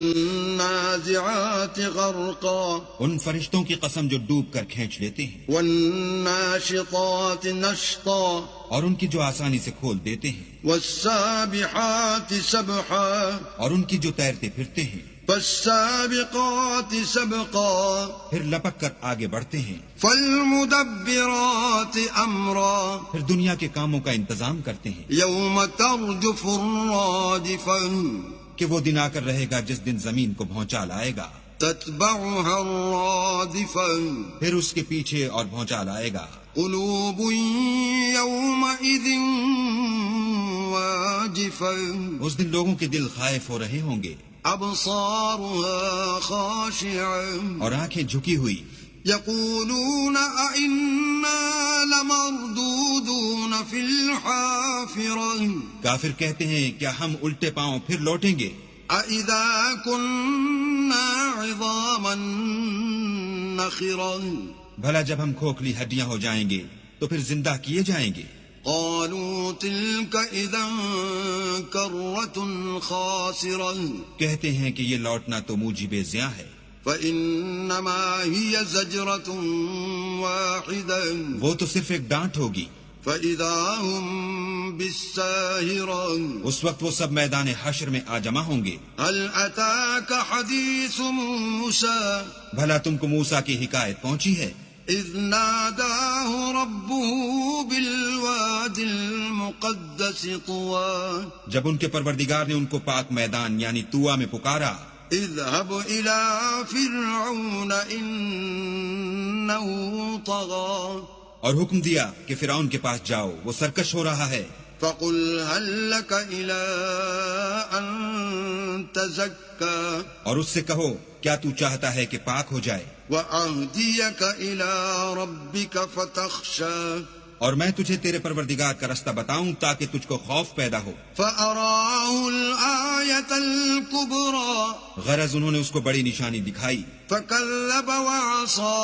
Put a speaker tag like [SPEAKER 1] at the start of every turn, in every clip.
[SPEAKER 1] النازعات غرقا
[SPEAKER 2] ان فرشتوں کی قسم جو ڈوب کر کھینچ لیتے ہیں،
[SPEAKER 1] والناشطات نشطا
[SPEAKER 2] اور ان کی جو آسانی سے کھول دیتے ہیں،
[SPEAKER 1] والسابحات سبحا
[SPEAKER 2] اور ان کی جو تیرتے پھرتے ہیں،
[SPEAKER 1] فالسابقات سبقا
[SPEAKER 2] پھر لپک کر آگے بڑھتے ہیں،
[SPEAKER 1] فالمدبرات امرا
[SPEAKER 2] پھر دنیا کے کاموں کا انتظام کرتے ہیں،
[SPEAKER 1] یوم ترجف الرادفا
[SPEAKER 2] کہ وہ دن آ کر رہے گا جس دن زمین کو بھونچال آئے گا،
[SPEAKER 1] تتبعها الرادفا
[SPEAKER 2] پھر اس کے پیچھے اور بھونچال آئے گا،
[SPEAKER 1] قلوب یومئذ واجفا
[SPEAKER 2] اس دن لوگوں کے دل خائف ہو رہے ہوں گے،
[SPEAKER 1] ابصارها خاشعا
[SPEAKER 2] اور آنکھیں جھکی ہوئی،
[SPEAKER 1] یقولون ائنا لمردودون فی الحافرہ
[SPEAKER 2] کافر کہتے ہیں کیا ہم الٹے پاؤں پھر لوٹیں گے،
[SPEAKER 1] اذا كنا عظاما نخرا
[SPEAKER 2] بھلا جب ہم کھوکھلی ہڈیاں ہو جائیں گے تو پھر زندہ کیے جائیں گے،
[SPEAKER 1] قالوا تلك اذا کرۃ خاسرہ
[SPEAKER 2] کہتے ہیں کہ یہ لوٹنا تو موجب زیاں ہے،
[SPEAKER 1] فانما هي زجرۃ واحدہ
[SPEAKER 2] وہ تو صرف ایک ڈانٹ ہوگی،
[SPEAKER 1] فاذا هم بالساہرہ
[SPEAKER 2] اس وقت وہ سب میدان حشر میں آ جمع ہوں گے،
[SPEAKER 1] هل اتاك حدیث موسیٰ
[SPEAKER 2] بھلا تم کو موسیٰ کی حکایت پہنچی ہے،
[SPEAKER 1] اذ ناداه ربه بالواد المقدس طوى
[SPEAKER 2] جب ان کے پروردگار نے ان کو پاک میدان یعنی طویٰ میں پکارا،
[SPEAKER 1] اذهب الى فرعون انه طغى
[SPEAKER 2] اور حکم دیا کہ فرعون کے پاس جاؤ وہ سرکش ہو رہا ہے،
[SPEAKER 1] فقل هل لك الى ان تزكى
[SPEAKER 2] اور اس سے کہو کیا تو چاہتا ہے کہ پاک ہو جائے،
[SPEAKER 1] واهديك الى ربك فتخشى
[SPEAKER 2] اور میں تجھے تیرے پروردگار کا رستہ بتاؤں تاکہ تجھ کو خوف پیدا ہو،
[SPEAKER 1] فأراه الآية الكبرى
[SPEAKER 2] غرض انہوں نے اس کو بڑی نشانی دکھائی،
[SPEAKER 1] فكذب وعصى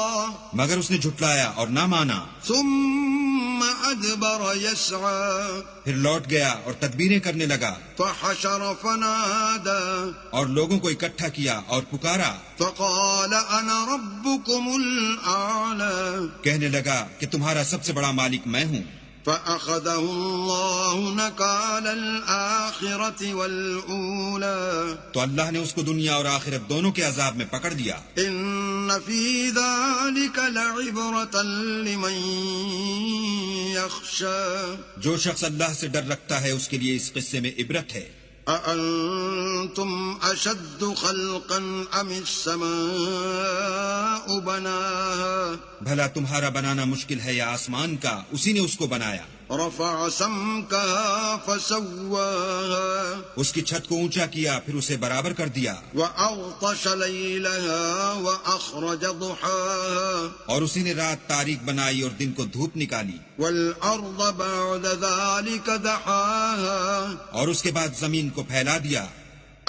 [SPEAKER 2] مگر اس نے جھٹلایا اور نہ مانا،
[SPEAKER 1] ثم أدبر يسعى
[SPEAKER 2] پھر لوٹ گیا اور تدبیریں کرنے لگا،
[SPEAKER 1] فحشر فنادى
[SPEAKER 2] اور لوگوں کو اکٹھا کیا اور پکارا،
[SPEAKER 1] فقال أنا ربكم الأعلى
[SPEAKER 2] کہنے لگا کہ تمہارا سب سے بڑا مالک میں ہوں،
[SPEAKER 1] فأخذه الله نكال الآخرة والأولى
[SPEAKER 2] تو اللہ نے اس کو دنیا اور آخرت دونوں کے عذاب میں پکڑ لیا،
[SPEAKER 1] إن في ذلك لعبرة لمن يخشى
[SPEAKER 2] جو شخص اللہ سے ڈر رکھتا ہے اس کے لیے اس قصے میں عبرت ہے،
[SPEAKER 1] أأنتم أشد خلقا أم السماء بناها
[SPEAKER 2] بھلا تمہارا بنانا مشکل ہے یا آسمان کا، اسی نے اس کو بنایا،
[SPEAKER 1] رفع سمكها فسواها
[SPEAKER 2] اس کی چھت کو اونچا کیا پھر اسے برابر کر دیا،
[SPEAKER 1] وأغطش ليلها وأخرج ضحاها
[SPEAKER 2] اور اسی نے رات تاریک بنائی اور دن کو دھوپ نکالی،
[SPEAKER 1] والأرض بعد ذلك دحاها
[SPEAKER 2] اور اس کے بعد زمین کو پھیلا دیا،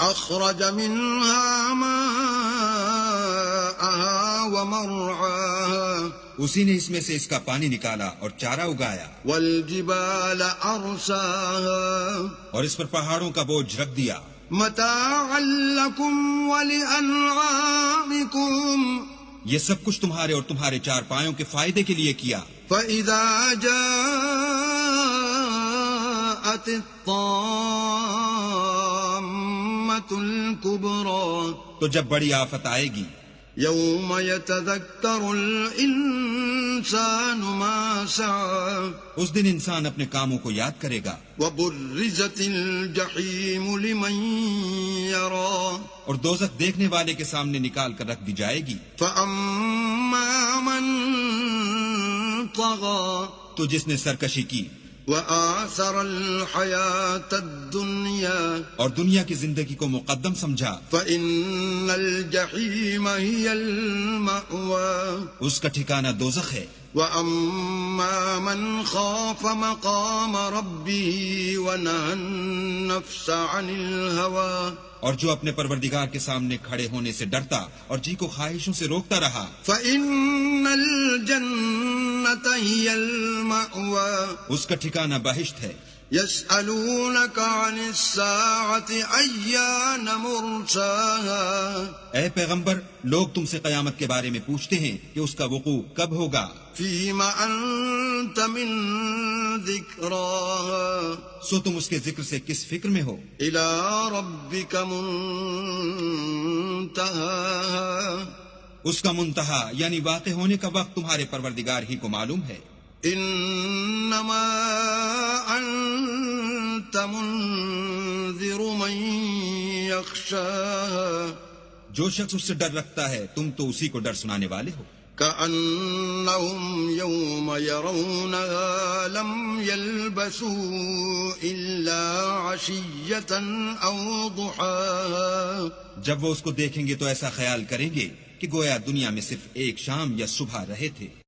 [SPEAKER 1] أخرج منها ماءها ومرعاها
[SPEAKER 2] اسی نے اس میں سے اس کا پانی نکالا اور چارہ اگایا،
[SPEAKER 1] والجبال أرساها
[SPEAKER 2] اور اس پر پہاڑوں کا بوجھ رکھ دیا،
[SPEAKER 1] متاعا لكم ولأنعامكم
[SPEAKER 2] یہ سب کچھ تمہارے اور تمہارے چار پایوں کے فائدے کے لیے کیا،
[SPEAKER 1] فإذا جاءت الطامة الكبرى
[SPEAKER 2] تو جب بڑی آفت آئے گی،
[SPEAKER 1] يوم يتذكر الإنسان ما سعى
[SPEAKER 2] اس دن انسان اپنے کاموں کو یاد کرے گا،
[SPEAKER 1] وبرزت الجحيم لمن يرى
[SPEAKER 2] اور دوزخ دیکھنے والے کے سامنے نکال کر رکھ دی جائے گی،
[SPEAKER 1] فأما من طغى
[SPEAKER 2] تو جس نے سرکشی کی
[SPEAKER 1] وآثر الحياة الدنيا
[SPEAKER 2] اور دنیا کی زندگی کو مقدم سمجھا،
[SPEAKER 1] فإن الجحيم هي المأوى
[SPEAKER 2] اس کا ٹھکانہ دوزخ ہے،
[SPEAKER 1] وأما من خاف مقام ربه ونهى النفس عن الهوى
[SPEAKER 2] اور جو اپنے پروردگار کے سامنے کھڑے ہونے سے ڈرتا اور جی کو خواہشوں سے روکتا رہا،
[SPEAKER 1] فإن الجنة هي المأوى
[SPEAKER 2] اس کا ٹھکانہ بہشت ہے،
[SPEAKER 1] يسألونك عن الساعة أيان مرساها
[SPEAKER 2] اے پیغمبر، لوگ تم سے قیامت کے بارے میں پوچھتے ہیں کہ اس کا وقوع کب ہوگا۔
[SPEAKER 1] فيم أنت من ذكراها
[SPEAKER 2] سو تم اس کے ذکر سے کس فکر میں ہو؟
[SPEAKER 1] إلى ربك منتهاها
[SPEAKER 2] اس کا منتہا یعنی واقع ہونے کا وقت تمہارے پروردگار ہی کو معلوم ہے۔
[SPEAKER 1] انما انت منذر من يخشاها
[SPEAKER 2] جو شخص اس سے ڈر رکھتا ہے تم تو اسی کو ڈر سنانے والے ہو۔
[SPEAKER 1] كأنهم يوم يرونها لم يلبثوا إلا عشية أو ضحاها
[SPEAKER 2] جب وہ اس کو دیکھیں گے تو ایسا خیال کریں گے کہ گویا دنیا میں صرف ایک شام یا صبح رہے تھے۔